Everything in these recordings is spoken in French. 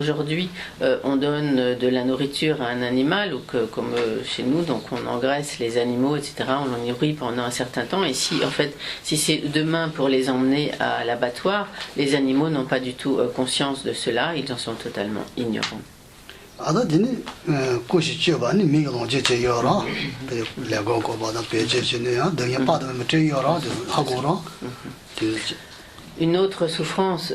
Aujourd'hui, on donne de la nourriture à un animal, ou que, comme chez nous, donc on engraisse les animaux, etc. On les nourrit pendant un certain temps. Et si, en fait, si c'est demain pour les emmener à l'abattoir, les animaux n'ont pas du tout conscience de cela. Ils en sont totalement ignorants. Une autre souffrance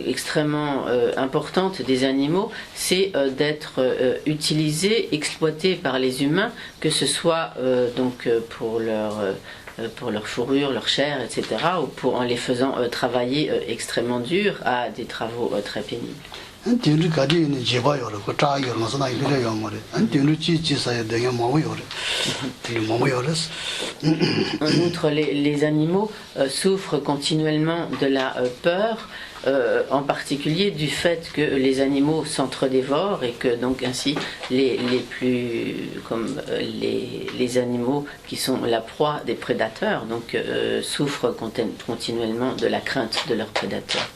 extrêmement importante des animaux, c'est d'être utilisés, exploités par les humains, que ce soit donc pour leur fourrure, leur chair, etc., ou en les faisant travailler extrêmement dur à des travaux très pénibles. En outre, les animaux souffrent continuellement de la peur, en particulier du fait que les animaux s'entre-dévorent et que donc ainsi les animaux qui sont la proie des prédateurs donc souffrent continuellement de la crainte de leurs prédateurs.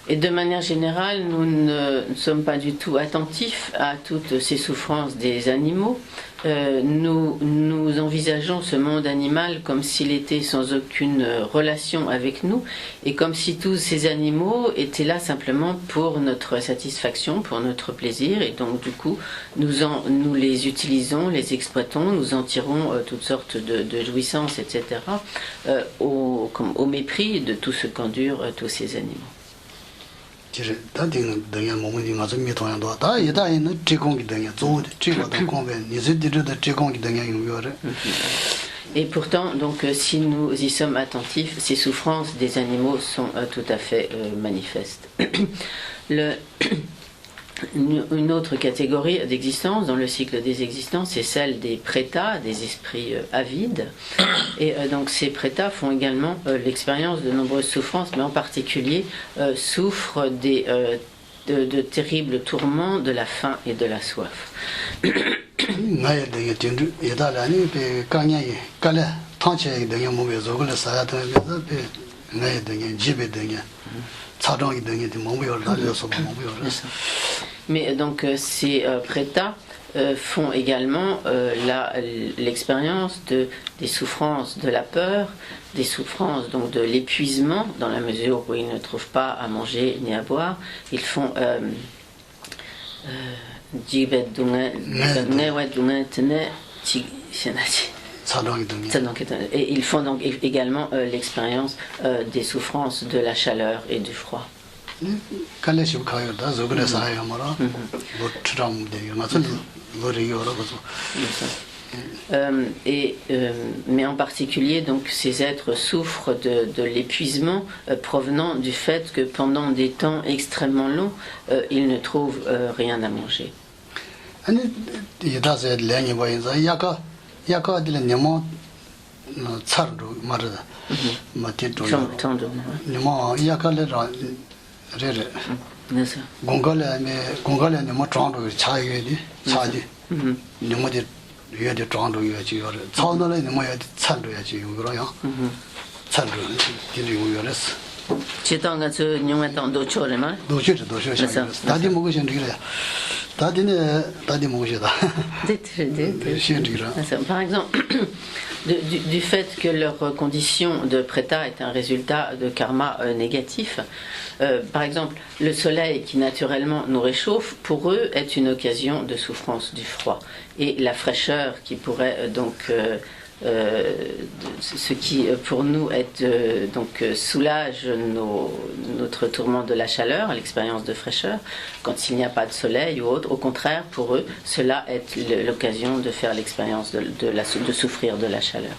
Et de manière générale, nous ne sommes pas du tout attentifs à toutes ces souffrances des animaux. Nous envisageons ce monde animal comme s'il était sans aucune relation avec nous et comme si tous ces animaux étaient là simplement pour notre satisfaction, pour notre plaisir. Et donc du coup, nous les utilisons, les exploitons, nous en tirons toutes sortes de jouissances, etc. Au mépris de tout ce qu'endurent tous ces animaux. Et pourtant, donc, si nous y sommes attentifs, ces souffrances des animaux sont tout à fait manifestes. Une autre catégorie d'existence dans le cycle des existences, c'est celle des prétas, des esprits avides. Et donc ces prétas font également l'expérience de nombreuses souffrances, mais en particulier souffrent de terribles tourments de la faim et de la soif. Mais donc ces prétas font également l'expérience des souffrances de la peur, des souffrances donc de l'épuisement, dans la mesure où ils ne trouvent pas à manger ni à boire. Ils font et ils font donc également l'expérience des souffrances de la chaleur et du froid. Mais en particulier, donc, ces êtres souffrent de l'épuisement provenant du fait que pendant des temps extrêmement longs, ils ne trouvent rien à manger. Par exemple, du fait que leur condition de préta est un résultat de karma négatif, par exemple, le soleil qui naturellement nous réchauffe, pour eux, est une occasion de souffrance du froid. Et la fraîcheur qui pourrait donc ce qui pour nous soulage notre tourment de la chaleur, l'expérience de fraîcheur, quand il n'y a pas de soleil ou autre. Au contraire, pour eux, cela est l'occasion de faire l'expérience de souffrir de la chaleur.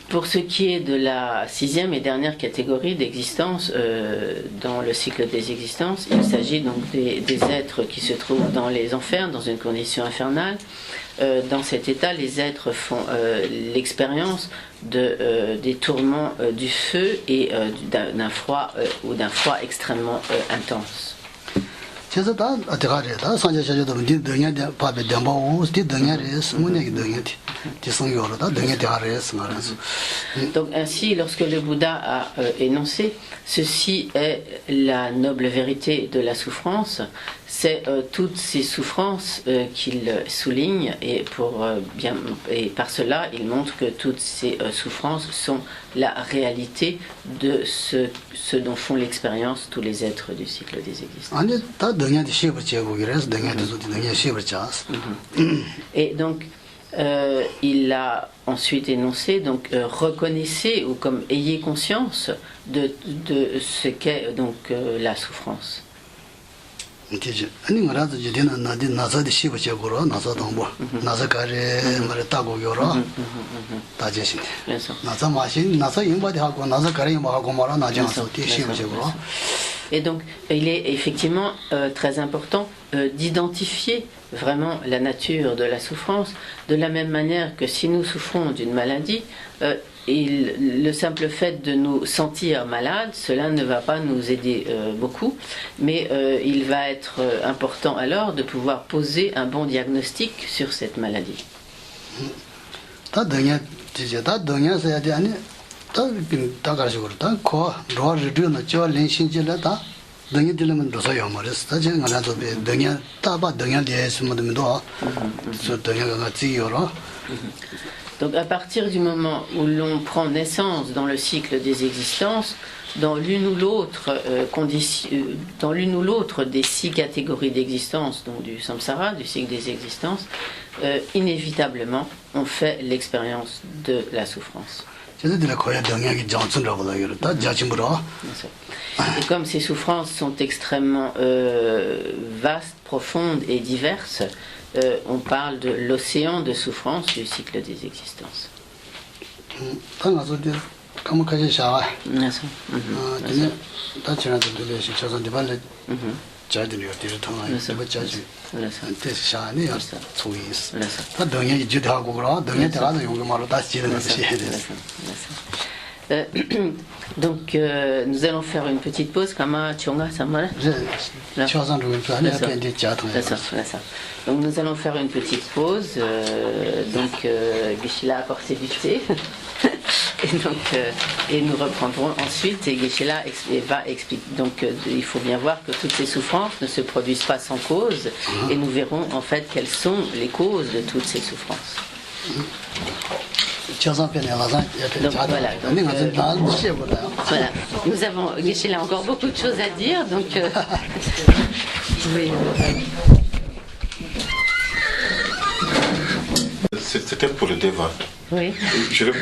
Pour ce qui est de la sixième et dernière catégorie d'existence dans le cycle des existences, il s'agit donc des êtres qui se trouvent dans les enfers, dans une condition infernale. Dans cet état, les êtres font l'expérience des tourments du feu et d'un froid ou d'un froid extrêmement intense. Donc ainsi, lorsque le Bouddha a énoncé ceci est la noble vérité de la souffrance, c'est toutes ces souffrances qu'il souligne et par cela il montre que toutes ces souffrances sont la réalité de ce dont font l'expérience tous les êtres du cycle des existences. Et donc il a ensuite énoncé, donc reconnaissez ou comme ayez conscience de ce qu'est donc la souffrance. Et donc, il est effectivement très important d'identifier vraiment la nature de la souffrance, de la même manière que si nous souffrons d'une maladie, le simple fait de nous sentir malades, cela ne va pas nous aider beaucoup, mais il va être important alors de pouvoir poser un bon diagnostic sur cette maladie. Donc à partir du moment où l'on prend naissance dans le cycle des existences, dans l'une ou l'autre des 6 catégories d'existence, donc du samsara, du cycle des existences, inévitablement on fait l'expérience de la souffrance. Et comme ces souffrances sont extrêmement vastes, profondes et diverses, on parle de l'océan de souffrance du cycle des existences. Donc nous allons faire une petite pause. Donc nous allons faire une petite pause. Donc Geshe-la a apporté du thé. Et nous reprendrons ensuite et Geshe-la va expliquer. Donc il faut bien voir que toutes ces souffrances ne se produisent pas sans cause et nous verrons en fait quelles sont les causes de toutes ces souffrances. Donc voilà, nous avons Geshe-la encore beaucoup de choses à dire, donc C'était pour le débat. Oui. J'aurais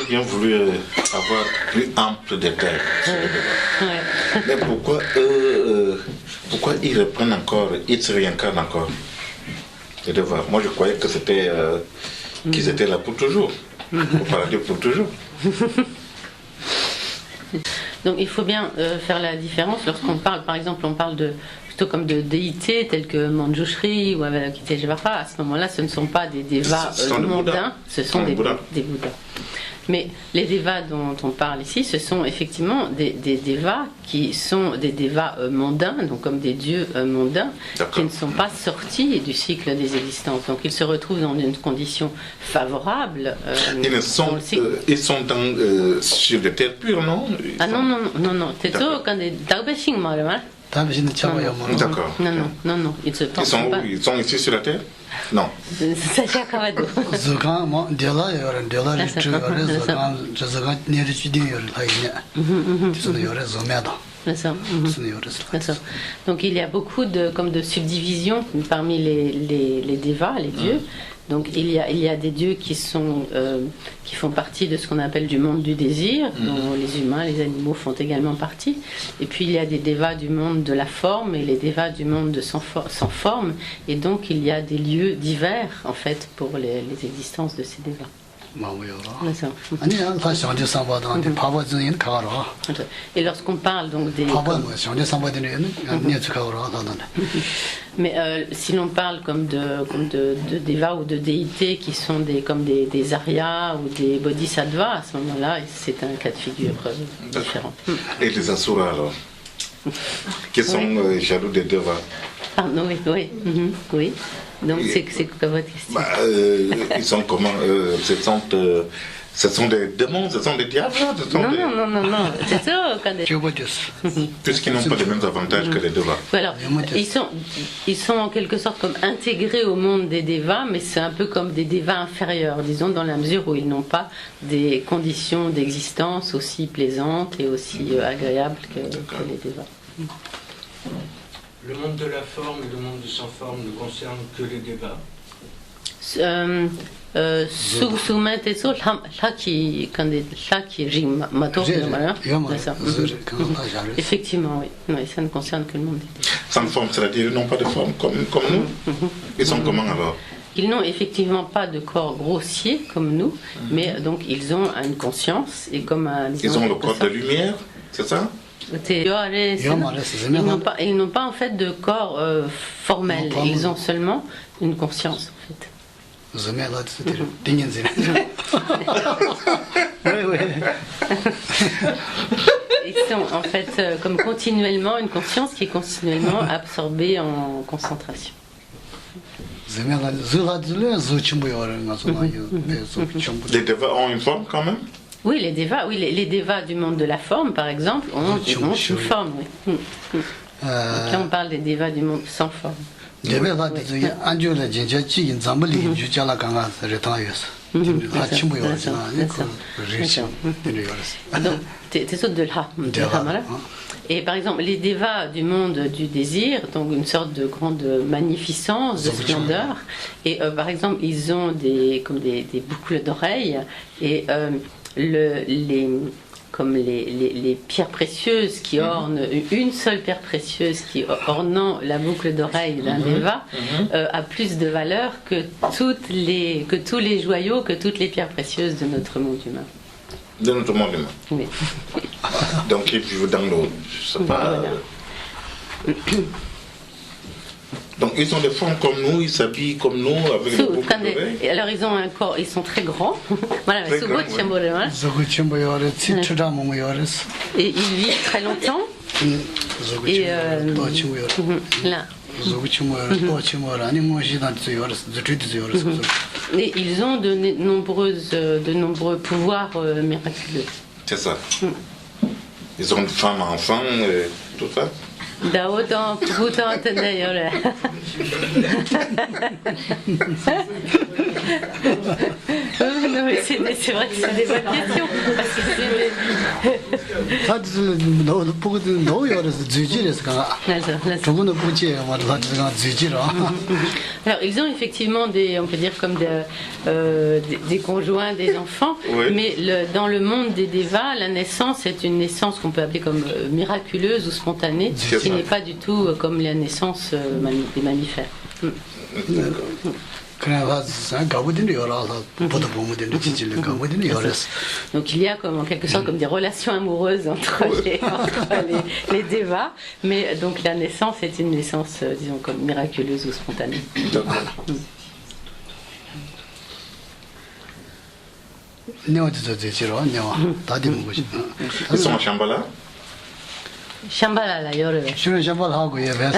bien voulu avoir plus ample détail sur le débat. Ouais. Mais pourquoi ils reprennent encore, ils se réincarnent encore le débat? Moi je croyais que c'était qu'ils étaient là pour toujours. Au paradis pour toujours. Donc il faut bien faire la différence lorsqu'on parle, par exemple, on parle plutôt comme de déités telles que Manjushri ou Avalokiteshvara. À ce moment-là, ce ne sont pas des dévas mondains, ce sont des Bouddhas. Mais les dévas dont on parle ici, ce sont effectivement des dévas qui sont des dévas mondains, donc comme des dieux mondains, qui ne sont pas sortis du cycle des existences. Donc ils se retrouvent dans une condition favorable. Ils sont sur des terres pures, non? Ah non. D'accord. Non. Ils sont ici sur la terre? Non. Donc il y a beaucoup de subdivisions parmi les dévas, les dieux, Donc il y a des dieux qui font partie de ce qu'on appelle du monde du désir, dont les humains, les animaux font également partie. Et puis il y a des dévas du monde de la forme et les dévas du monde sans forme. Et donc il y a des lieux divers en fait pour les existences de ces dévas. Et lorsqu'on parle donc des... Mais si l'on parle comme de dévas ou de déités qui sont comme des aryas ou des bodhisattvas, à ce moment-là, c'est un cas de figure différent. Et les asuras alors, qui sont jaloux des devas? Pardon, oui. Oui. Donc c'est quoi votre question? Ils sont comment? Ce sont des démons, ce sont des diables? Non. C'est ça. Puisqu'ils n'ont pas les mêmes avantages que les devas. Alors, ils sont en quelque sorte comme intégrés au monde des devas, mais c'est un peu comme des devas inférieurs, disons, dans la mesure où ils n'ont pas des conditions d'existence aussi plaisantes et aussi agréables que les devas. Le monde de la forme et le monde de sans forme ne concernent que les débats. Effectivement, oui. Ça ne concerne que le monde des débats. Sans forme, c'est-à-dire ils n'ont pas de forme comme nous. Ils sont comment alors? Ils n'ont effectivement pas de corps grossier comme nous, mais donc ils ont une conscience et comme ils ont le corps de lumière, c'est ça? Ils n'ont pas en fait de corps formel, ils ont seulement une conscience en fait. Ils sont en fait comme continuellement une conscience qui est continuellement absorbée en concentration. Les devas ont une forme quand même? Oui, les devas du monde de la forme, par exemple, ont une forme. Oui. Donc là, on parle des devas du monde sans forme. Et par exemple, les devas du monde du désir, donc une sorte de grande magnificence, de splendeur, et par exemple, ils ont des boucles d'oreilles, et les pierres précieuses qui ornent, une seule pierre précieuse qui ornant la boucle d'oreille d'un deva a plus de valeur que tous les joyaux, que toutes les pierres précieuses de notre monde humain. De notre monde humain. Oui. Donc ils vivent dans l'eau, je sais pas. Voilà. Donc ils ont des formes comme nous, ils s'habillent comme nous, avec des boucles d'oreilles. Alors ils ont un corps, ils sont très grands. Voilà, très grands, et ils vivent très longtemps. Et là. Et ils ont de nombreux pouvoirs miraculeux. C'est ça. Ils ont une femme, enfant, tout ça. Non, mais c'est vrai que c'est des bonnes questions. Alors, ils ont effectivement on peut dire comme des conjoints, des enfants, oui. Mais dans le monde des devas, la naissance est une naissance qu'on peut appeler comme miraculeuse ou spontanée, qui n'est pas du tout comme la naissance des mammifères. Donc il y a comme en quelque sorte comme des relations amoureuses entre les devas, mais donc la naissance est une naissance, disons, comme miraculeuse ou spontanée. Ils sont à Shambhala? Shambhala la yore. Shuna Shambhala hago ya vers.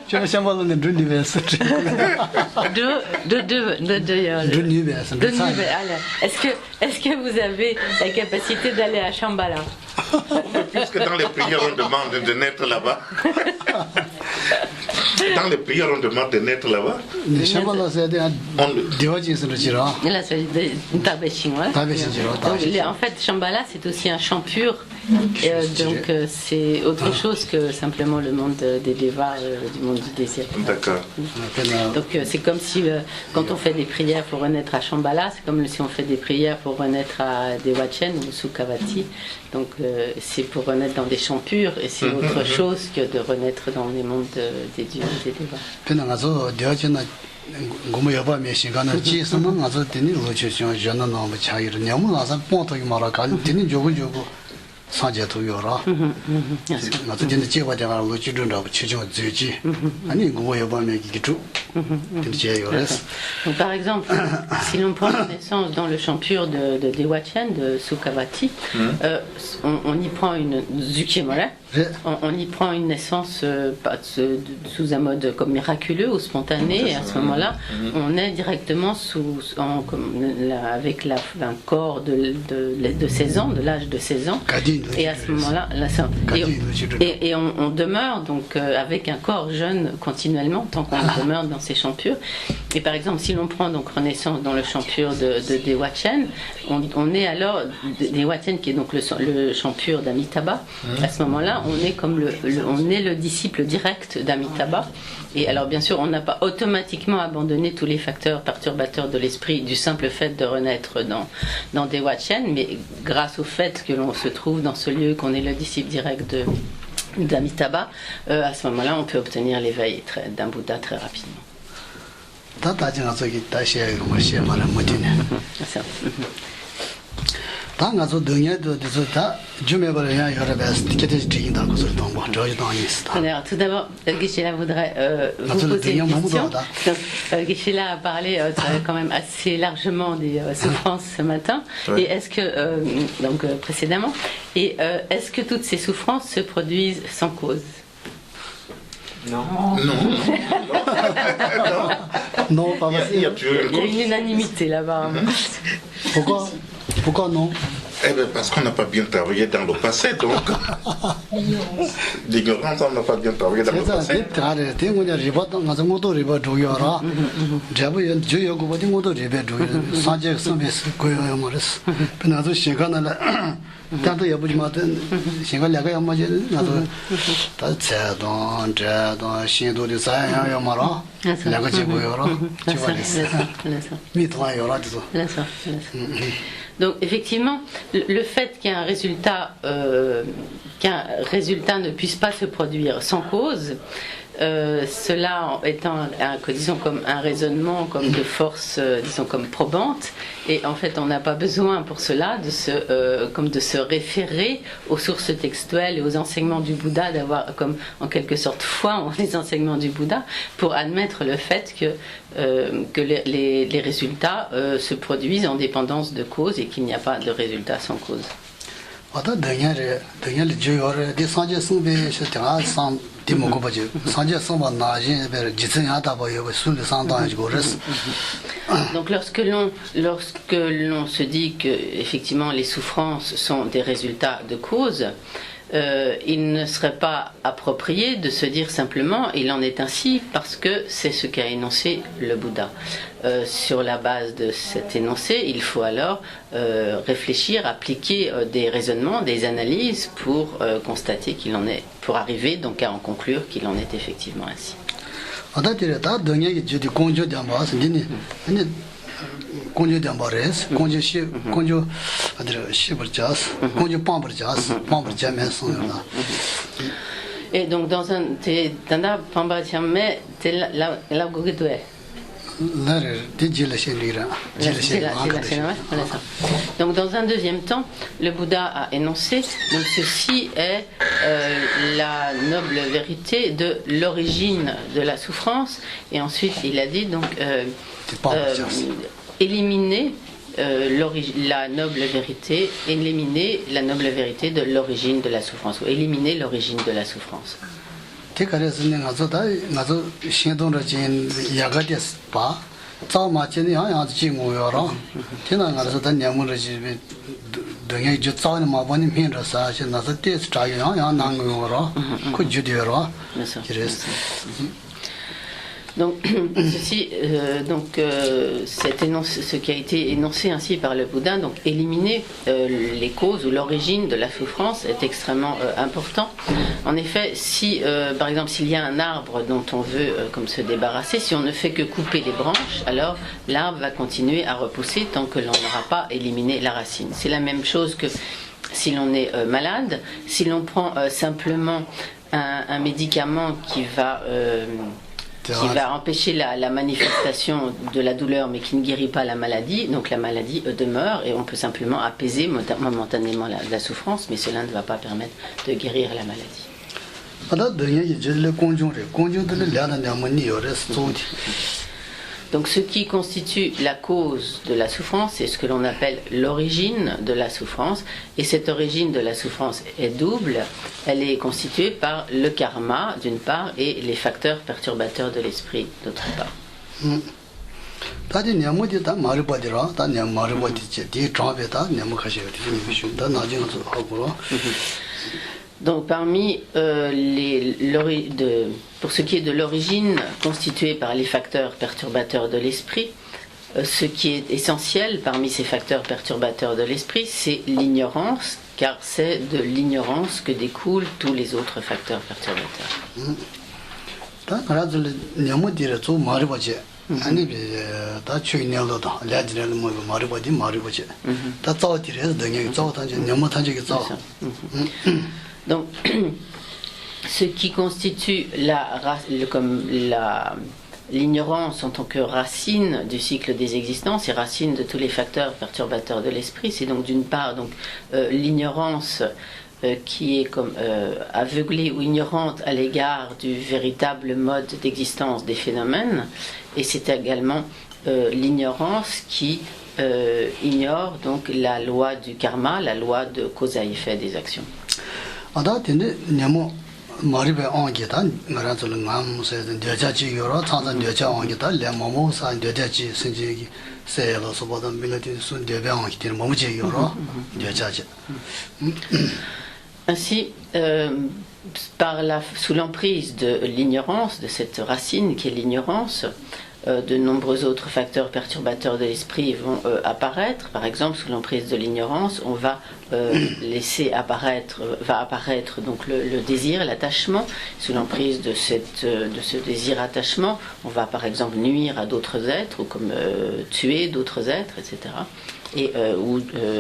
Shuna Shambhala ne drundi vers. De yore. Drundi vers. Est-ce que vous avez la capacité d'aller à Shambhala? Puisque dans les prières on demande de naître là-bas. Dans les prières on demande de naître là-bas. Shambhala c'est Devaji c'est le jira. Là c'est Tabeshin. En fait, Shambhala c'est aussi un champ pur Donc c'est autre chose que simplement le monde des dévas, du monde du désir. D'accord. Donc c'est comme si quand on fait des prières pour renaître à Shambhala, c'est comme si on fait des prières pour renaître à Dewachen ou Sukhavati. Donc c'est pour renaître dans des champs purs et c'est autre chose que de renaître dans les mondes des dieux et des dévas. gomu yaba me shingana chi sama ngazo teni loche shon jana no ma chayir nyamu lasa ponto ki mara kal teni jogo jogo sanje to yora ngazo teni cheba jana loche dunda chijo zuji ani gomu yaba me ki tu teni che yores. Donc par exemple, si l'on prend naissance dans le champ pur de Dewachen, de Sukhavati, on y prend une Zukiemole, on y prend une naissance sous un mode comme miraculeux ou spontané, et à ce moment-là, on est directement avec un corps de 16 ans, de l'âge de 16 ans, et à ce moment-là, et on demeure donc avec un corps jeune continuellement, tant qu'on demeure dans ces champs purs. Et par exemple, si l'on prend donc renaissance dans le champ pur de Dewachen, on est alors, Dewachen qui est donc le champ pur d'Amitabha, à ce moment-là, on est comme on est le disciple direct d'Amitabha. Et alors bien sûr, on n'a pas automatiquement abandonné tous les facteurs perturbateurs de l'esprit du simple fait de renaître dans Dewachen, mais grâce au fait que l'on se trouve dans ce lieu, qu'on est le disciple direct d'Amitabha, à ce moment-là, on peut obtenir l'éveil d'un Bouddha très rapidement. Alors, tout d'abord, Geshe-la voudrait vous poser une question. Geshe-la a parlé quand même assez largement des souffrances ce matin, et est-ce que, donc précédemment, et est-ce que toutes ces souffrances se produisent sans cause? Non. Non, pas il y a une unanimité là-bas. Pourquoi non? Eh bien, parce qu'on n'a pas bien travaillé dans le passé, donc. L'ignorance, on n'a pas bien travaillé dans le passé. Donc effectivement, le fait qu'un résultat ne puisse pas se produire sans cause, cela étant disons comme un raisonnement comme de force, disons comme probante, et en fait on n'a pas besoin pour cela de se référer aux sources textuelles et aux enseignements du Bouddha, d'avoir comme en quelque sorte foi en les enseignements du Bouddha pour admettre le fait que les résultats se produisent en dépendance de cause et qu'il n'y a pas de résultat sans cause. Donc lorsque l'on se dit que effectivement les souffrances sont des résultats de cause, il ne serait pas approprié de se dire simplement il en est ainsi parce que c'est ce qu'a énoncé le Bouddha. Sur la base de cet énoncé, il faut alors réfléchir, appliquer des raisonnements, des analyses pour constater qu'il en est, pour arriver donc à en conclure qu'il en est effectivement ainsi. Et donc dans un tanda pamba chame te la gogetoe. Donc dans un deuxième temps, le Bouddha a énoncé, donc ceci est la noble vérité de l'origine de la souffrance, et ensuite il a dit donc éliminer la noble vérité, éliminer la noble vérité de l'origine de la souffrance, ou éliminer l'origine de la souffrance. Donc Donc, ce qui a été énoncé ainsi par le Bouddha, donc éliminer les causes ou l'origine de la souffrance est extrêmement important. En effet, si par exemple s'il y a un arbre dont on veut comme se débarrasser, si on ne fait que couper les branches, alors l'arbre va continuer à repousser tant que l'on n'aura pas éliminé la racine. C'est la même chose que si l'on est malade, si l'on prend simplement un médicament qui va empêcher la manifestation de la douleur mais qui ne guérit pas la maladie, donc la maladie demeure et on peut simplement apaiser momentanément la souffrance, mais cela ne va pas permettre de guérir la maladie. Donc ce qui constitue la cause de la souffrance, c'est ce que l'on appelle l'origine de la souffrance. Et cette origine de la souffrance est double. Elle est constituée par le karma, d'une part, et les facteurs perturbateurs de l'esprit, d'autre part. Donc parmi pour ce qui est de l'origine constituée par les facteurs perturbateurs de l'esprit, ce qui est essentiel parmi ces facteurs perturbateurs de l'esprit, c'est l'ignorance, car c'est de l'ignorance que découlent tous les autres facteurs perturbateurs. Donc, ce qui constitue l'ignorance en tant que racine du cycle des existences et racine de tous les facteurs perturbateurs de l'esprit, c'est donc d'une part l'ignorance qui est comme aveuglée ou ignorante à l'égard du véritable mode d'existence des phénomènes, et c'est également l'ignorance qui ignore donc la loi du karma, la loi de cause à effet des actions. Ainsi, sous l'emprise de l'ignorance, de cette racine qui est l'ignorance, de nombreux autres facteurs perturbateurs de l'esprit vont apparaître. Par exemple, sous l'emprise de l'ignorance, on va apparaître donc le désir, l'attachement. Sous l'emprise de ce désir-attachement, on va par exemple nuire à d'autres êtres ou comme tuer d'autres êtres, etc. Ou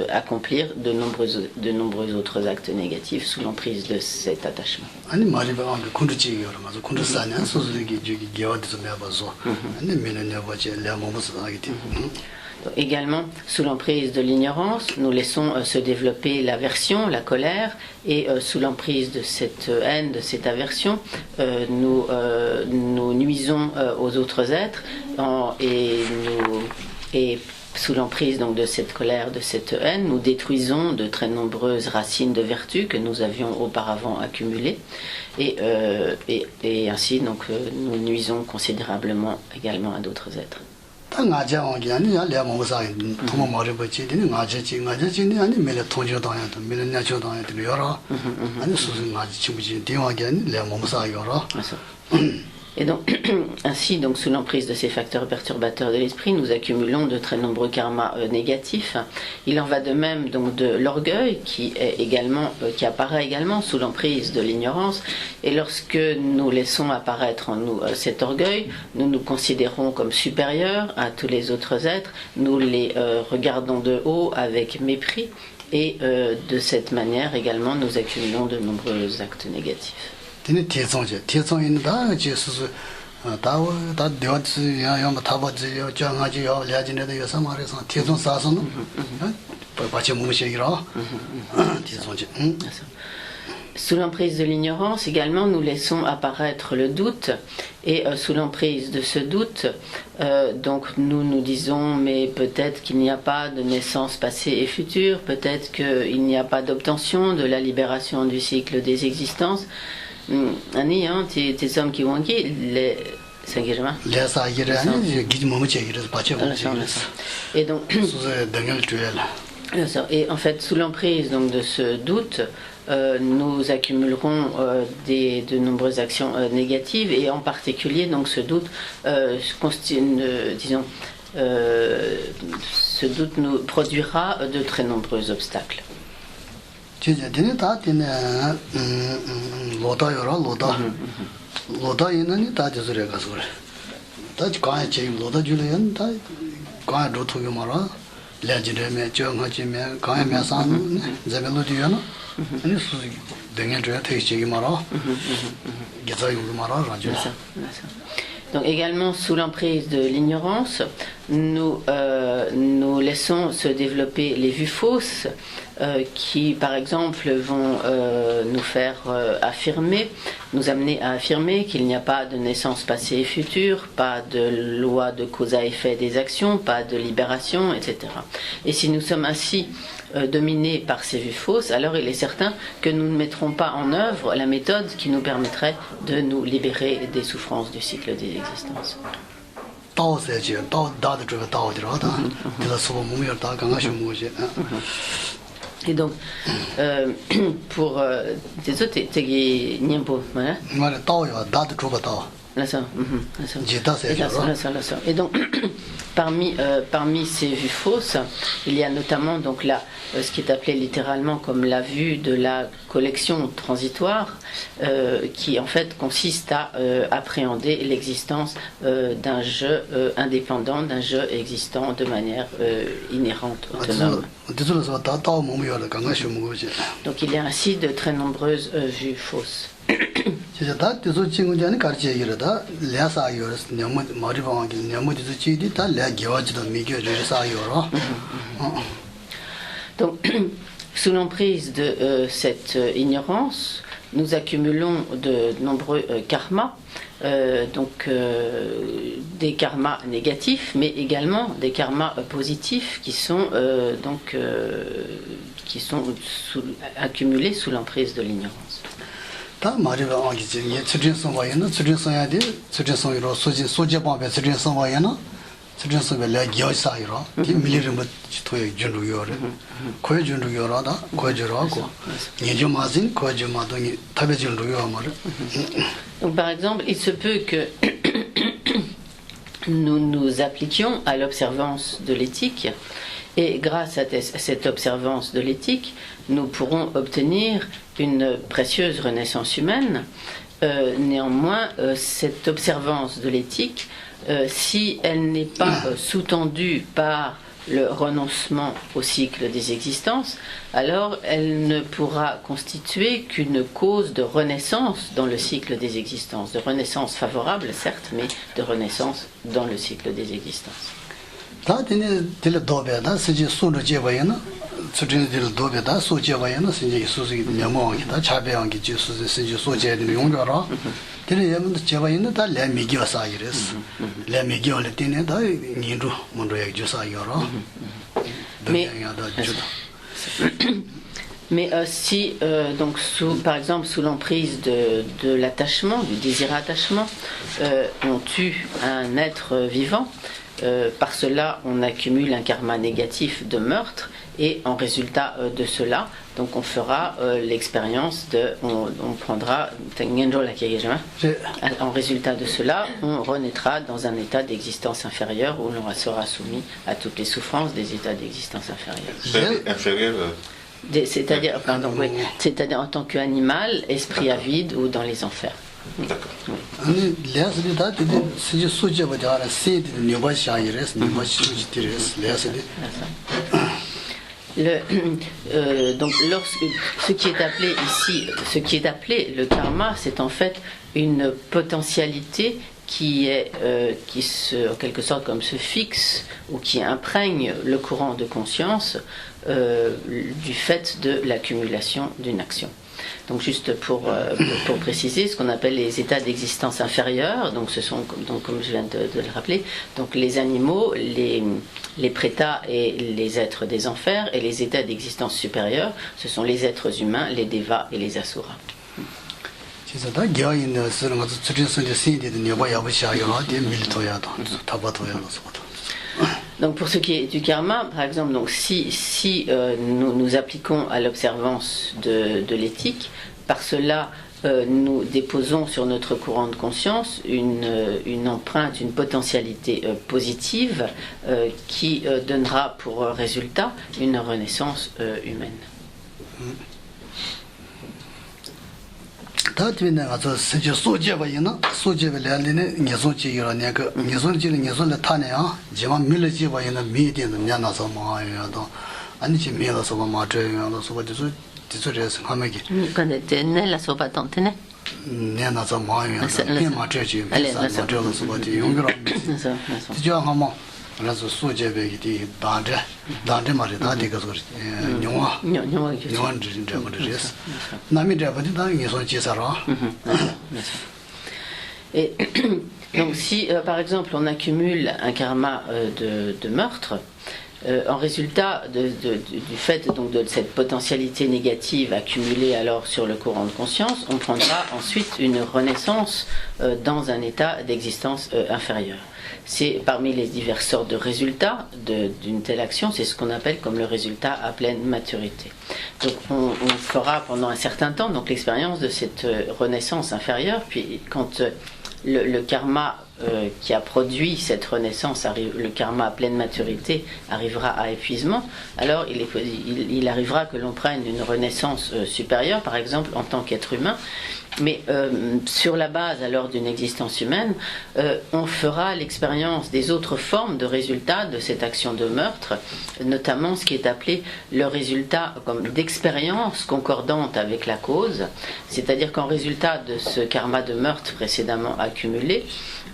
accomplir de nombreux autres actes négatifs sous l'emprise de cet attachement. Également, sous l'emprise de l'ignorance, nous laissons se développer l'aversion, la colère, et sous l'emprise de cette haine, de cette aversion, nous nuisons aux autres êtres et sous l'emprise donc de cette colère, de cette haine, nous détruisons de très nombreuses racines de vertu que nous avions auparavant accumulées, et ainsi donc nous nuisons considérablement également à d'autres êtres. Et donc, ainsi, donc, sous l'emprise de ces facteurs perturbateurs de l'esprit, nous accumulons de très nombreux karmas négatifs. Il en va de même donc de l'orgueil qui apparaît également sous l'emprise de l'ignorance. Et lorsque nous laissons apparaître en nous cet orgueil, nous nous considérons comme supérieurs à tous les autres êtres. Nous les regardons de haut avec mépris. Et de cette manière également, nous accumulons de nombreux actes négatifs. Sous l'emprise de l'ignorance, également, nous laissons apparaître le doute, et sous l'emprise de ce doute, donc nous nous disons, mais peut-être qu'il n'y a pas de naissance passée et future, peut-être qu'il n'y a pas d'obtention de la libération du cycle des existences. tes hommes qui vont et donc et en fait sous l'emprise donc de ce doute, nous accumulerons de nombreuses actions négatives et en particulier donc ce doute ce doute nous produira de très nombreux obstacles. Donc également sous l'emprise de l'ignorance, nous laissons se développer les vues fausses qui par exemple vont nous faire nous amener à affirmer qu'il n'y a pas de naissance passée et future, pas de loi de cause à effet des actions, pas de libération, etc. Et si nous sommes ainsi dominés par ces vues fausses, alors il est certain que nous ne mettrons pas en œuvre la méthode qui nous permettrait de nous libérer des souffrances du cycle des existences. Et donc, pour des autres, et donc, parmi ces vues fausses, il y a notamment donc ce qui est appelé littéralement comme la vue de la collection transitoire, qui en fait consiste à appréhender l'existence d'un jeu indépendant, d'un jeu existant de manière inhérente, autonome. Donc il y a ainsi de très nombreuses vues fausses. Donc, sous l'emprise de cette ignorance, nous accumulons de nombreux karmas, des karmas négatifs, mais également des karmas positifs qui sont accumulés sous l'emprise de l'ignorance. Donc par exemple, il se peut que nous nous appliquions à l'observance de l'éthique et grâce à cette observance de l'éthique, nous pourrons obtenir une précieuse renaissance humaine. Néanmoins, cette observance de l'éthique, si elle n'est pas sous-tendue par le renoncement au cycle des existences, alors elle ne pourra constituer qu'une cause de renaissance dans le cycle des existences, de renaissance favorable certes, mais de renaissance dans le cycle des existences. Mais si, donc par exemple, sous l'emprise de l'attachement, du désir-attachement, on tue un être vivant, par cela on accumule un karma négatif de meurtre, et en résultat de cela, donc on fera l'expérience on prendra en résultat de cela, on renaîtra dans un état d'existence inférieure où l'on sera soumis à toutes les souffrances des états d'existence inférieure. C'est-à-dire en tant qu'animal, esprit avide ou dans les enfers. D'accord. Donc ce qui est appelé le karma, c'est en fait une potentialité qui en quelque sorte comme se fixe ou qui imprègne le courant de conscience du fait de l'accumulation d'une action. Donc juste pour préciser, ce qu'on appelle les états d'existence inférieure, donc ce sont, donc, comme je viens de le rappeler, donc les animaux, les prétas et les êtres des enfers, et les états d'existence supérieure, ce sont les êtres humains, les devas et les asuras. Donc pour ce qui est du karma, par exemple, donc si nous nous appliquons à l'observance de l'éthique, par cela nous déposons sur notre courant de conscience une empreinte, une potentialité positive qui donnera pour résultat une renaissance humaine. 다 되는 아주 세계 소재바이나 소재벨레네 녀소지요라냐가 녀소지는 녀소를 타네요. 지만 밀레지바이나 미디는 냐나서 마야도 아니지 미어서 마트에도 소바지수 디소레스 하메기 근데 nella sua patente ne? 냐나서 마야도 마트지 마트로 소바지 용기로 지죠 하모 그래서 소재베기 단데 말이 다 되게 소리 영화 진짜 그래서 남이 잡아도 다 이소 지사라. Et donc si par exemple on accumule un karma de meurtre, en résultat du fait donc de cette potentialité négative accumulée alors sur le courant de conscience, on prendra ensuite une renaissance dans un état d'existence inférieur. C'est parmi les diverses sortes de résultats d'une telle action, c'est ce qu'on appelle comme le résultat à pleine maturité. Donc on fera pendant un certain temps donc l'expérience de cette renaissance inférieure, puis quand le karma qui a produit cette renaissance, le karma à pleine maturité arrivera à épuisement, alors il arrivera que l'on prenne une renaissance supérieure, par exemple en tant qu'être humain, mais sur la base alors d'une existence humaine, on fera l'expérience des autres formes de résultats de cette action de meurtre, notamment ce qui est appelé le résultat comme d'expérience concordante avec la cause, c'est-à-dire qu'en résultat de ce karma de meurtre précédemment accumulé,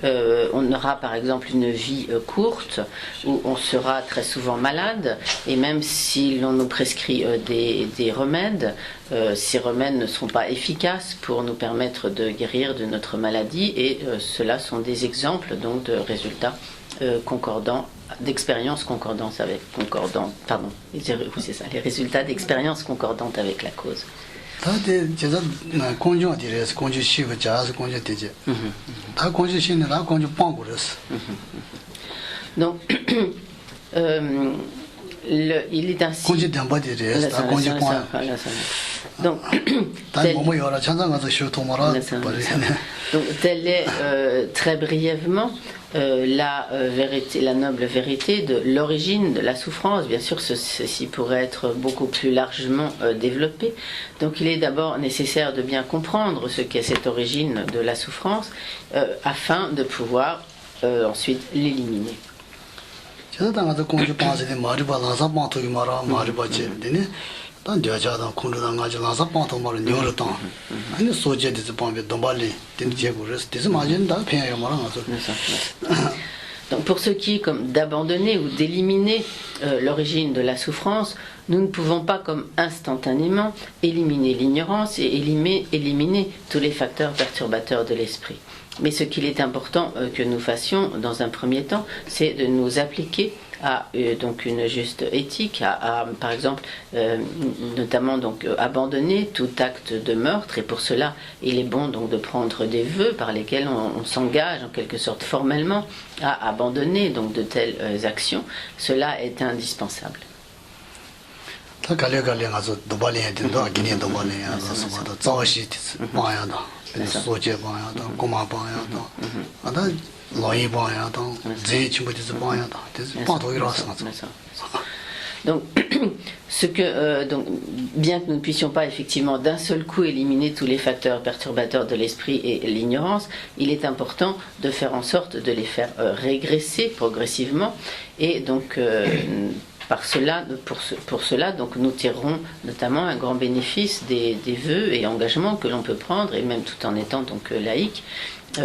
on aura par exemple une vie courte où on sera très souvent malade, et même si l'on nous prescrit des remèdes, ces remèdes ne seront pas efficaces pour nous permettre de guérir de notre maladie, et cela sont des exemples donc de résultats concordants, d'expériences concordantes avec les résultats d'expériences concordantes avec la cause. 다들 제가 공주들에서 공주 시고 자서 공주 되지. 다 공주 신이 다 공주 빵고랬어. Donc il est ainsi. 공주 담바들에서 다 공주 빵. Donc telle est très brièvement la noble vérité de l'origine de la souffrance. Bien sûr, ceci pourrait être beaucoup plus largement développé. Donc il est d'abord nécessaire de bien comprendre ce qu'est cette origine de la souffrance afin de pouvoir ensuite l'éliminer. Donc pour ce qui est comme d'abandonner ou d'éliminer l'origine de la souffrance, nous ne pouvons pas comme instantanément éliminer l'ignorance et éliminer tous les facteurs perturbateurs de l'esprit. Mais ce qu'il est important que nous fassions dans un premier temps, c'est de nous appliquer à donc une juste éthique, par exemple notamment donc abandonner tout acte de meurtre, et pour cela il est bon donc de prendre des vœux par lesquels on s'engage en quelque sorte formellement à abandonner donc de telles actions. Cela est indispensable. Donc, bien que nous ne puissions pas effectivement d'un seul coup éliminer tous les facteurs perturbateurs de l'esprit et l'ignorance, il est important de faire en sorte de les faire régresser progressivement, et donc pour cela, donc, nous tirerons notamment un grand bénéfice des vœux et engagements que l'on peut prendre, et même tout en étant donc laïque.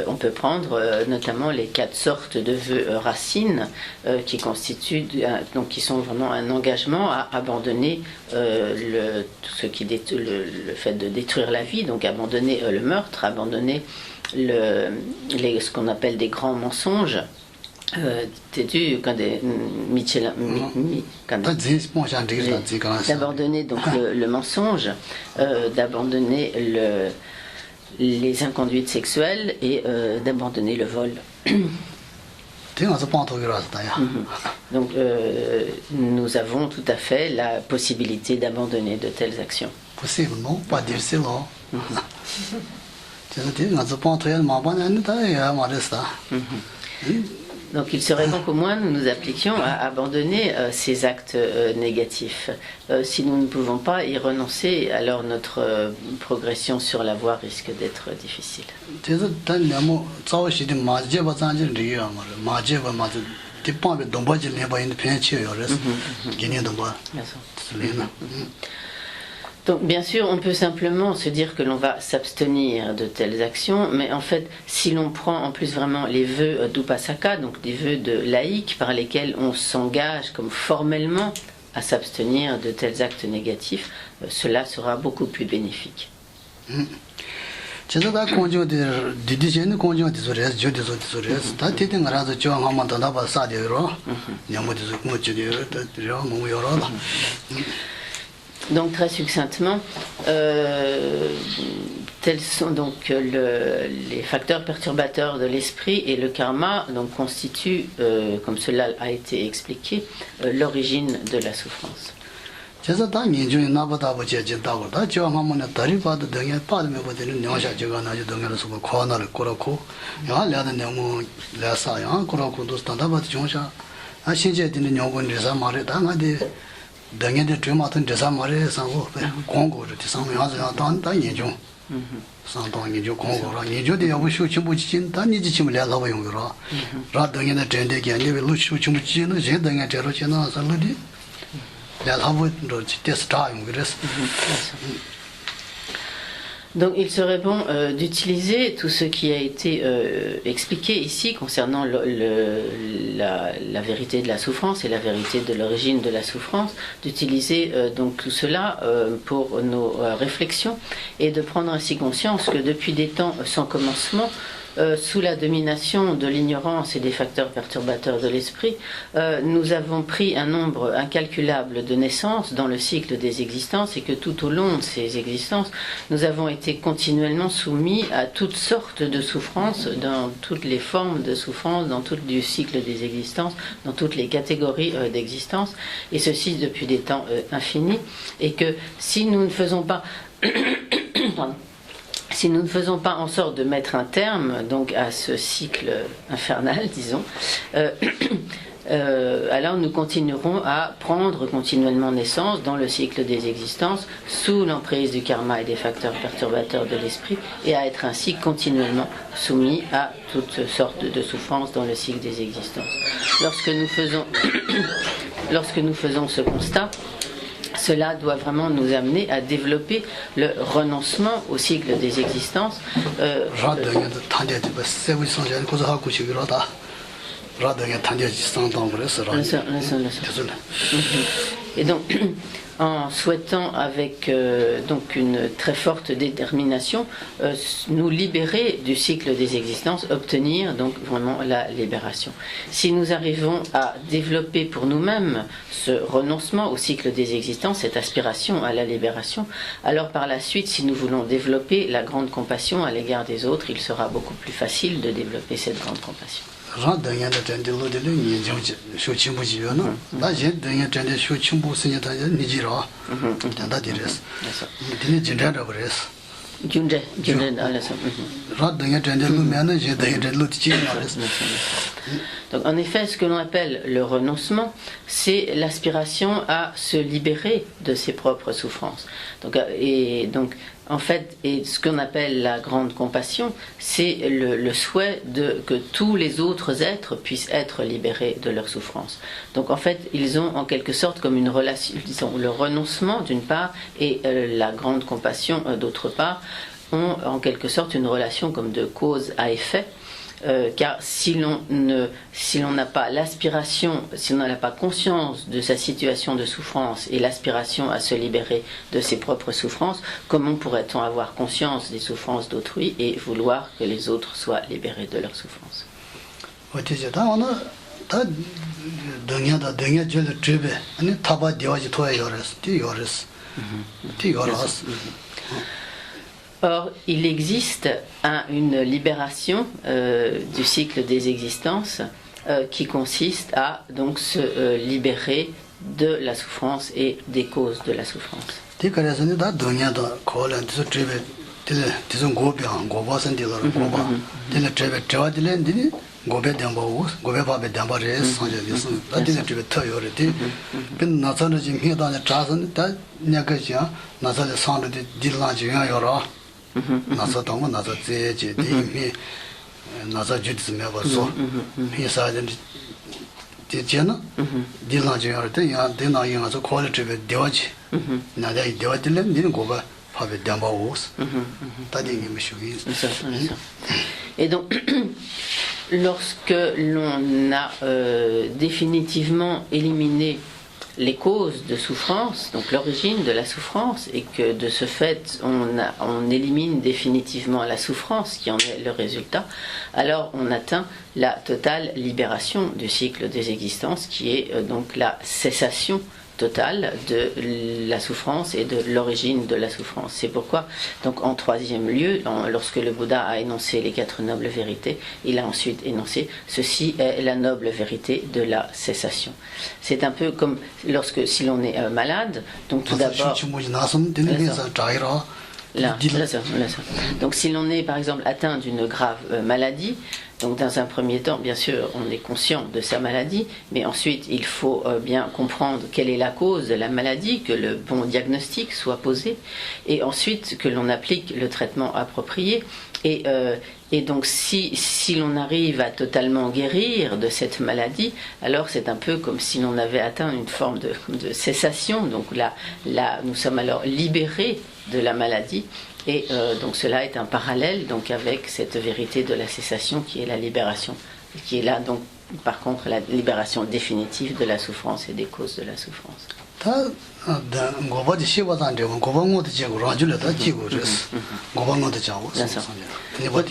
On peut prendre notamment les 4 sortes de vœux racines qui constituent, donc qui sont vraiment un engagement à abandonner tout ce qui le fait de détruire la vie, donc abandonner le meurtre, abandonner ce qu'on appelle des grands mensonges. D'abandonner donc le mensonge, d'abandonner les inconduites sexuelles et d'abandonner le vol. 땡아서 뻥터기라서 다야. Donc nous avons tout à fait la possibilité d'abandonner de telles actions. possible non pas difficile. 그래서 땡아서 뻥터야 마반은 다야 말했어. Donc il serait bon qu'au moins nous nous appliquions à abandonner ces actes négatifs. Si nous ne pouvons pas y renoncer, alors notre progression sur la voie risque d'être difficile. 그래서 단내모 자오시디 마제바 잔진리야 말. 마제바 마제 뒷방에 동바질 내봐 있는 편치요. 그래서 기내도 봐. 그래서 Donc bien sûr, on peut simplement se dire que l'on va s'abstenir de telles actions, mais en fait, si l'on prend en plus vraiment les vœux d'Upasaka, donc des vœux de laïcs par lesquels on s'engage comme formellement à s'abstenir de tels actes négatifs, cela sera beaucoup plus bénéfique. 제가 공정들 디디제는 공정들 소리에서 저디서 소리에서 다 되는 거라서 저 한번 더 나봐 사대로 너무도 뭐 저디로 더 너무 여러다. Donc très succinctement, tels sont donc les facteurs perturbateurs de l'esprit et le karma donc constituent, comme cela a été expliqué, l'origine de la souffrance. 제가 다 민중이 나보다 버제진다고 다 저 한번 다리 봐도 등에 빠르면 버되는 영샤 제가 나지 등에서 뭐 코너를 꼬라고 야 내가 너무 내사야 꼬라고도 스탄다 봐도 정샤 아 신제 되는 요건 제사 말에 당하데 등에도 좀 같은 제사 말에 상고 공고를 상면 하자 단단 연중 상당 연중 공고라 연중도 여부 쇼침부진 단니지 침을 내가 용으로 라 등에는 전대게 아니고 루쇼 침부지는 제 등에 제로 지나 살르디 Donc il serait bon d'utiliser tout ce qui a été expliqué ici concernant la vérité de la souffrance et la vérité de l'origine de la souffrance, d'utiliser donc tout cela pour nos réflexions et de prendre ainsi conscience que depuis des temps sans commencement, sous la domination de l'ignorance et des facteurs perturbateurs de l'esprit, nous avons pris un nombre incalculable de naissances dans le cycle des existences et que tout au long de ces existences, nous avons été continuellement soumis à toutes sortes de souffrances, dans toutes les formes de souffrance, dans tout le cycle des existences, dans toutes les catégories d'existence, et ceci depuis des temps infinis, et que si nous ne faisons pas... Si nous ne faisons pas en sorte de mettre un terme donc à ce cycle infernal, disons, alors nous continuerons à prendre continuellement naissance dans le cycle des existences sous l'emprise du karma et des facteurs perturbateurs de l'esprit et à être ainsi continuellement soumis à toutes sortes de souffrances dans le cycle des existences. Lorsque nous faisons ce constat, cela doit vraiment nous amener à développer le renoncement au cycle des existences. Et donc, en souhaitant avec donc une très forte détermination nous libérer du cycle des existences, obtenir donc vraiment la libération. Si nous arrivons à développer pour nous-mêmes ce renoncement au cycle des existences, cette aspiration à la libération, alors par la suite, si nous voulons développer la grande compassion à l'égard des autres, il sera beaucoup plus facile de développer cette grande compassion. Donc, en effet, ce que l'on appelle le renoncement, c'est l'aspiration à se libérer de ses propres souffrances. En fait, ce qu'on appelle la grande compassion, c'est le souhait que tous les autres êtres puissent être libérés de leurs souffrances. Donc en fait, ils ont en quelque sorte comme une relation, disons, le renoncement d'une part et la grande compassion d'autre part, ont en quelque sorte une relation comme de cause à effet. Car si l'on n'a pas l'aspiration, si on n'a pas conscience de sa situation de souffrance et l'aspiration à se libérer de ses propres souffrances, comment pourrait-on avoir conscience des souffrances d'autrui et vouloir que les autres soient libérés de leurs souffrances? Or, il existe une libération du cycle des existences qui consiste à donc se libérer de la souffrance et des causes de la souffrance. Et donc, lorsque l'on a définitivement éliminé les causes de souffrance, donc l'origine de la souffrance, et que de ce fait on élimine définitivement la souffrance qui en est le résultat, alors on atteint la totale libération du cycle des existences, qui est donc la cessation totale de la souffrance et de l'origine de la souffrance. C'est pourquoi, donc en troisième lieu, lorsque le Bouddha a énoncé les 4 nobles vérités, il a ensuite énoncé « Ceci est la noble vérité de la cessation ». C'est un peu comme lorsque, si l'on est malade, donc tout d'abord... Donc si l'on est par exemple atteint d'une grave maladie, donc dans un premier temps, bien sûr, on est conscient de sa maladie, mais ensuite il faut bien comprendre quelle est la cause de la maladie, que le bon diagnostic soit posé, et ensuite que l'on applique le traitement approprié. Et donc si l'on arrive à totalement guérir de cette maladie, alors c'est un peu comme si l'on avait atteint une forme de cessation, donc là nous sommes alors libérés de la maladie. Et donc cela est un parallèle donc avec cette vérité de la cessation qui est la libération, qui est là donc par contre la libération définitive de la souffrance et des causes de la souffrance. Donc,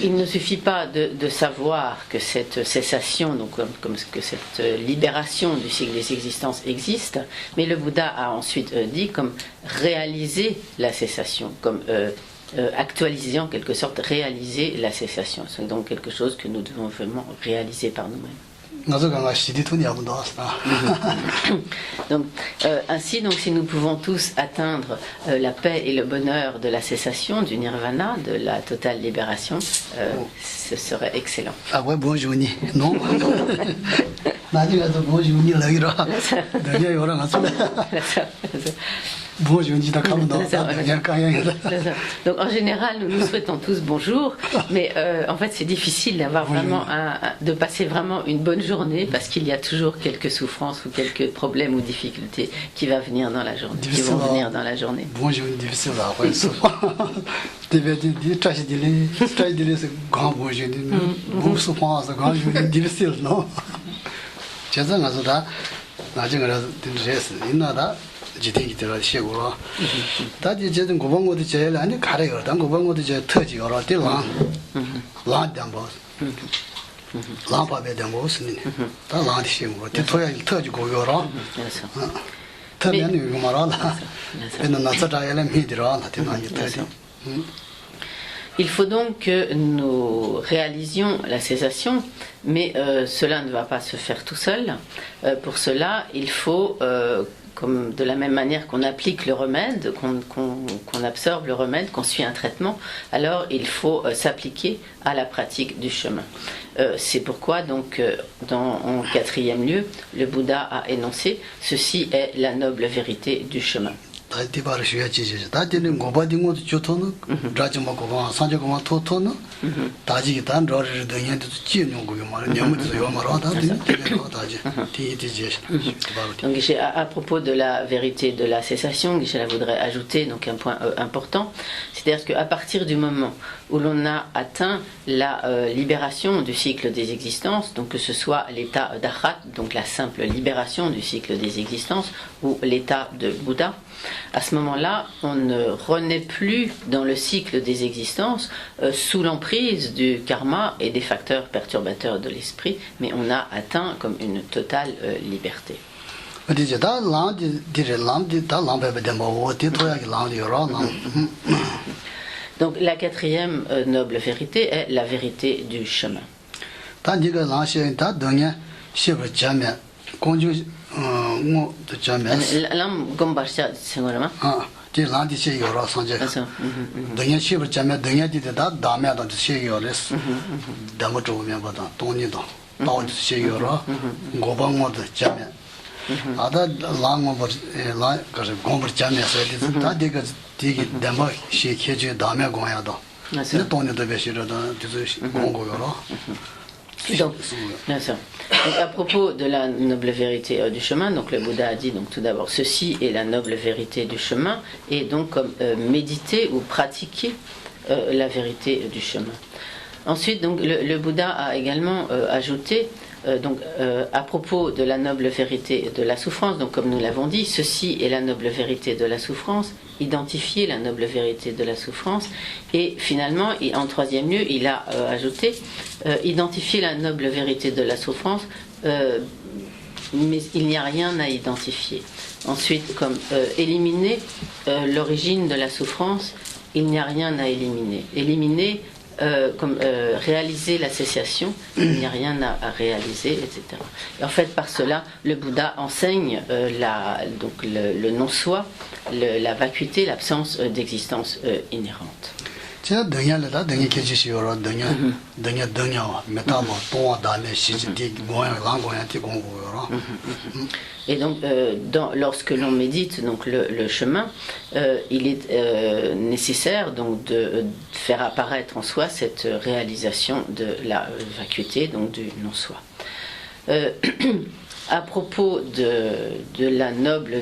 il ne suffit pas de savoir que cette cessation, donc comme que cette libération du cycle des existences existe, mais le Bouddha a ensuite dit comme réaliser la cessation, comme actualiser en quelque sorte, réaliser la cessation. C'est donc quelque chose que nous devons vraiment réaliser par nous-mêmes. Donc, ainsi, donc, si nous pouvons tous atteindre la paix et le bonheur de la cessation, du nirvana, de la totale libération, ce serait excellent. Ah ouais, bonjour, non? Donc en général, nous nous souhaitons tous bonjour, mais en fait c'est difficile d'avoir vraiment de passer vraiment une bonne journée parce qu'il y a toujours quelques souffrances ou quelques problèmes ou difficultés qui vont venir dans la journée. Bonjour, difficile 지대기 들어 시고로 다지 제든 고방고도 제일 아니 가래요. 단 고방고도 제 터지고로 딜랑 라담보 라파베 담보스니 다 라디 시고 뒤토야 터지고 요로 터면 이거 말아라 맨날 나서다야래 미디라 나티나니 터지 Il faut donc que nous réalisions la cessation, mais cela ne va pas se faire tout seul. Pour cela, il faut, comme de la même manière qu'on applique le remède, qu'on absorbe le remède, qu'on suit un traitement, alors il faut s'appliquer à la pratique du chemin. C'est pourquoi, donc, en 4e lieu, le Bouddha a énoncé « Ceci est la noble vérité du chemin ». Donc, à propos de la vérité de la cessation, je voudrais ajouter donc un point important, c'est-à-dire qu'à partir du moment où l'on a atteint la libération du cycle des existences, donc que ce soit l'état d'Arhat, donc la simple libération du cycle des existences, ou l'état de Bouddha, à ce moment-là, on ne renaît plus dans le cycle des existences sous l'emprise du karma et des facteurs perturbateurs de l'esprit, mais on a atteint comme une totale liberté. Donc la 4e noble vérité est la vérité du chemin. 시버 자면 공주 뭐도 자면 람 검바샤 생각하면 제 라디 시 여러 선제 그래서 등에 시버 자면 등에 디다 다음에도 시 여러스 담아 좋으면 보다 돈이도 나온 시 여러 고방모도 자면 아다 랑모 라 그래서 공부 자면서 다 되게 되게 담아 시 해주 다음에 공야도 근데 돈이도 배시로도 뒤서 공고 여러 Donc, à propos de la noble vérité du chemin, donc le Bouddha a dit donc tout d'abord ceci est la noble vérité du chemin, et donc comme méditer ou pratiquer la vérité du chemin. Ensuite, donc le Bouddha a également ajouté à propos de la noble vérité de la souffrance, donc comme nous l'avons dit, ceci est la noble vérité de la souffrance, identifier la noble vérité de la souffrance, et finalement, en troisième lieu, il a ajouté identifier la noble vérité de la souffrance, mais il n'y a rien à identifier. Ensuite, comme éliminer l'origine de la souffrance, il n'y a rien à éliminer. Éliminer réaliser la cessation, il n'y a rien à réaliser, etc. Et en fait, par cela, le Bouddha enseigne le non-soi, la vacuité, l'absence d'existence inhérente. Et donc, lorsque l'on médite donc le chemin, il est nécessaire donc de faire apparaître en soi cette réalisation de la vacuité, donc du non-soi. À propos de la noble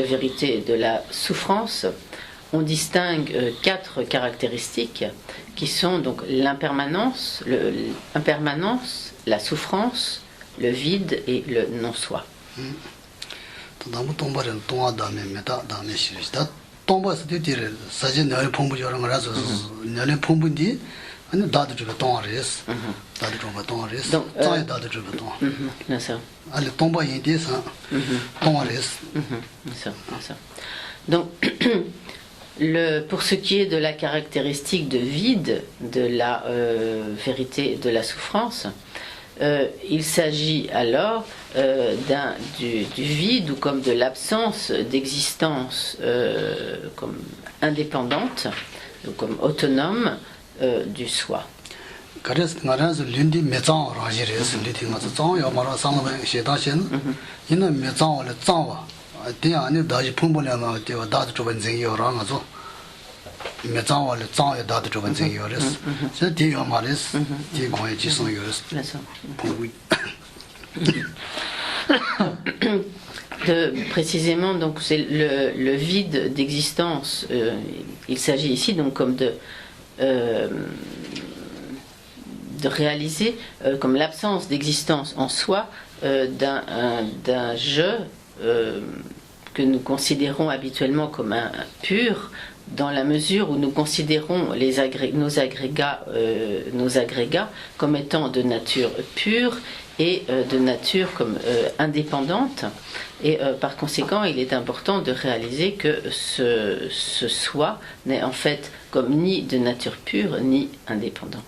vérité et de la souffrance, on distingue 4 caractéristiques qui sont donc l'impermanence, la souffrance, le vide et le non-soi. Donc, pour ce qui est de la caractéristique de vide de la vérité de la souffrance, il s'agit alors du vide ou comme de l'absence d'existence comme indépendante, ou comme autonome du soi. Précisément, donc c'est le vide d'existence. Il s'agit ici donc comme de réaliser comme l'absence d'existence en soi d'un je que nous considérons habituellement comme un pur, dans la mesure où nous considérons nos agrégats comme étant de nature pure et de nature comme indépendante. Et par conséquent, il est important de réaliser que ce soi n'est en fait comme ni de nature pure ni indépendant.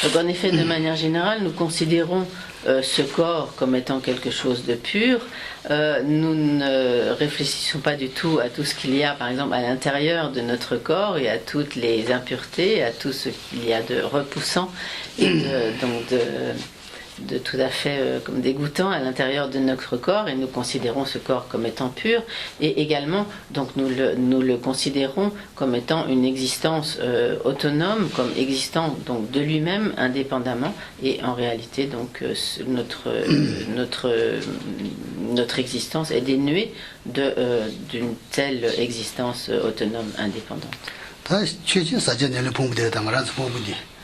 Donc en effet, de manière générale, nous considérons ce corps comme étant quelque chose de pur. Nous ne réfléchissons pas du tout à tout ce qu'il y a, par exemple, à l'intérieur de notre corps et à toutes les impuretés, à tout ce qu'il y a de repoussant et de tout à fait comme dégoûtant à l'intérieur de notre corps, et nous considérons ce corps comme étant pur, et également donc nous le considérons comme étant une existence autonome, comme existant donc de lui-même indépendamment, et en réalité donc notre existence est dénuée d'une telle existence autonome indépendante.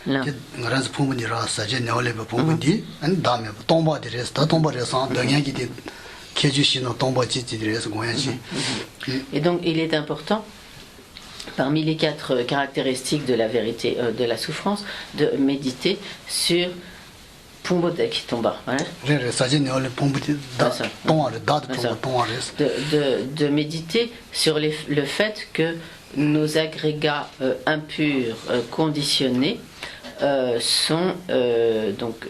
Non. Et donc il est important parmi les 4 caractéristiques de la vérité de la souffrance, de méditer sur Pumbotek tomba. De méditer sur le fait que nos agrégats impurs conditionnés sont donc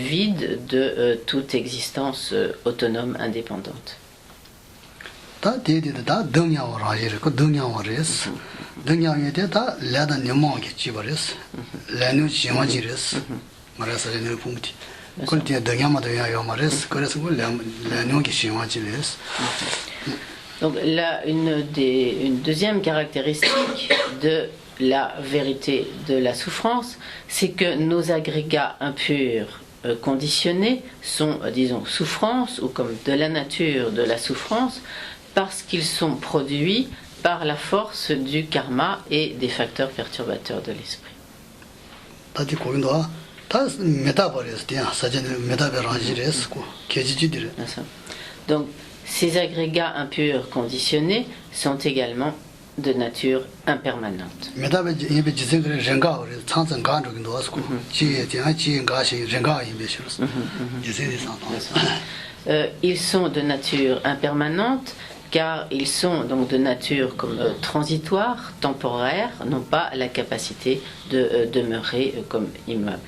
vides de toute existence autonome indépendante. Donc là, une deuxième caractéristique de la vérité de la souffrance, c'est que nos agrégats impurs conditionnés sont, disons, souffrance ou comme de la nature de la souffrance parce qu'ils sont produits par la force du karma et des facteurs perturbateurs de l'esprit. Donc, ces agrégats impurs conditionnés sont également de nature impermanente. Ils sont de nature impermanente car ils sont donc de nature comme transitoire, temporaire, n'ont pas la capacité de demeurer comme immuables.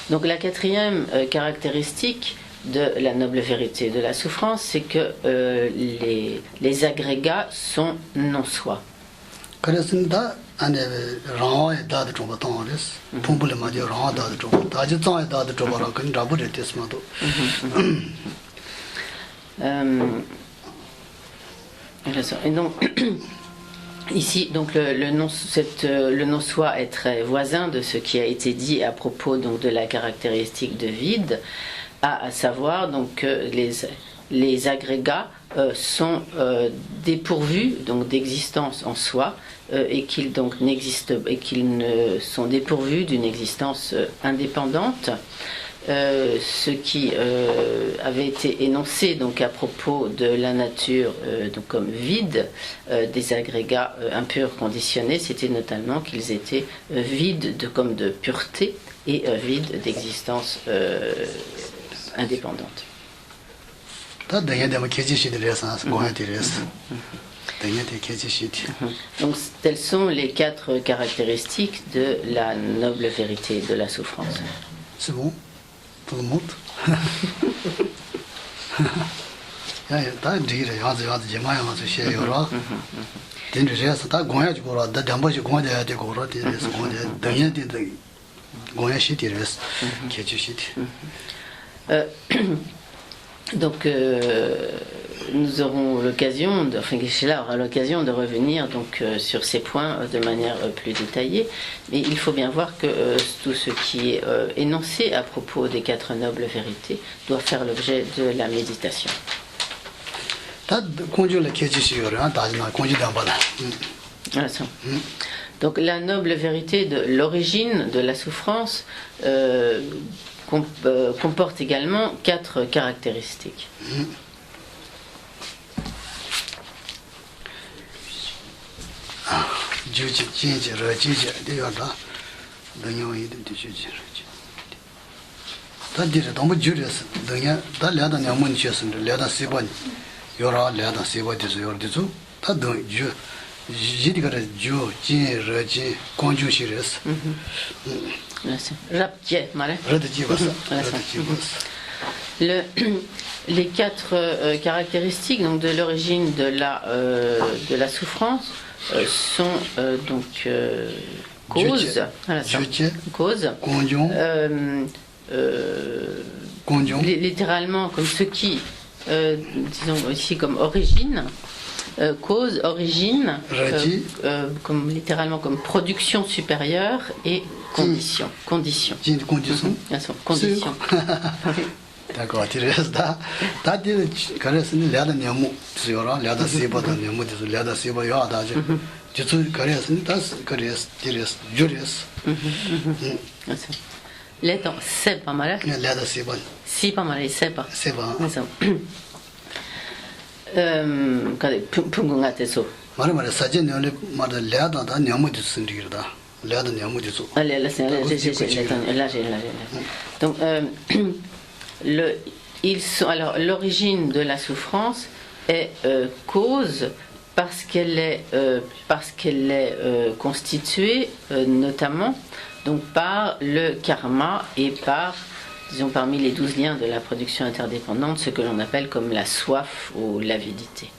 Donc la quatrième caractéristique de la noble vérité de la souffrance, c'est que les agrégats sont non-soi. Et donc ici, donc le non-soi est très voisin de ce qui a été dit à propos donc de la caractéristique de vide, à savoir donc que les agrégats sont dépourvus donc d'existence en soi et qu'ils donc n'existent et qu'ils ne sont dépourvus d'une existence indépendante. Ce qui avait été énoncé donc à propos de la nature donc comme vide des agrégats impurs conditionnés, c'était notamment qu'ils étaient vides de pureté et vides d'existence indépendante. Donc telles sont les 4 caractéristiques de la noble vérité de la souffrance. C'est bon? Tout le monde? Donc nous aurons l'occasion, enfin Geshe-la aura l'occasion de revenir donc sur ces points de manière plus détaillée, mais il faut bien voir que tout ce qui est énoncé à propos des 4 nobles vérités doit faire l'objet de la méditation. Donc la noble vérité de l'origine de la souffrance comporte également 4 caractéristiques. Les 4 caractéristiques donc, de l'origine de la souffrance sont donc cause, littéralement comme ce qui, disons ici comme origine, cause, origine, comme littéralement comme production supérieure et condition. Condition. D'accord, tu restes là. T'as dit que c'est une lèvre nému, tu vois, lèvre c'est pas dans nému, tu lèvre c'est pas y'a d'âge. Tu sais que c'est une tasse, que c'est, tu restes, L'étant, c'est pas mal. 레다 세번 Si, pas mal, c'est pas. 세번 그래서 풍궁한테서 말에 사진 내려 말에 레다다 냐무지 쓴디르다 레다 냐무지 소 allez là c'est là j'ai donc alors l'origine de la souffrance est cause parce qu'elle est constituée notamment donc par le karma et par, disons, parmi les 12 liens de la production interdépendante, ce que l'on appelle comme la soif ou l'avidité.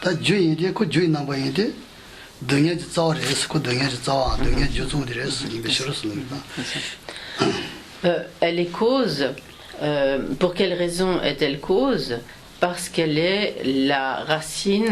다 주인데 그 주인 남바인데 등에지 자와레스 그 등에지 자와 등에 주주들에스 이게 싫었습니다. Elle est cause. Pour quelle raison est-elle cause? Parce qu'elle est la racine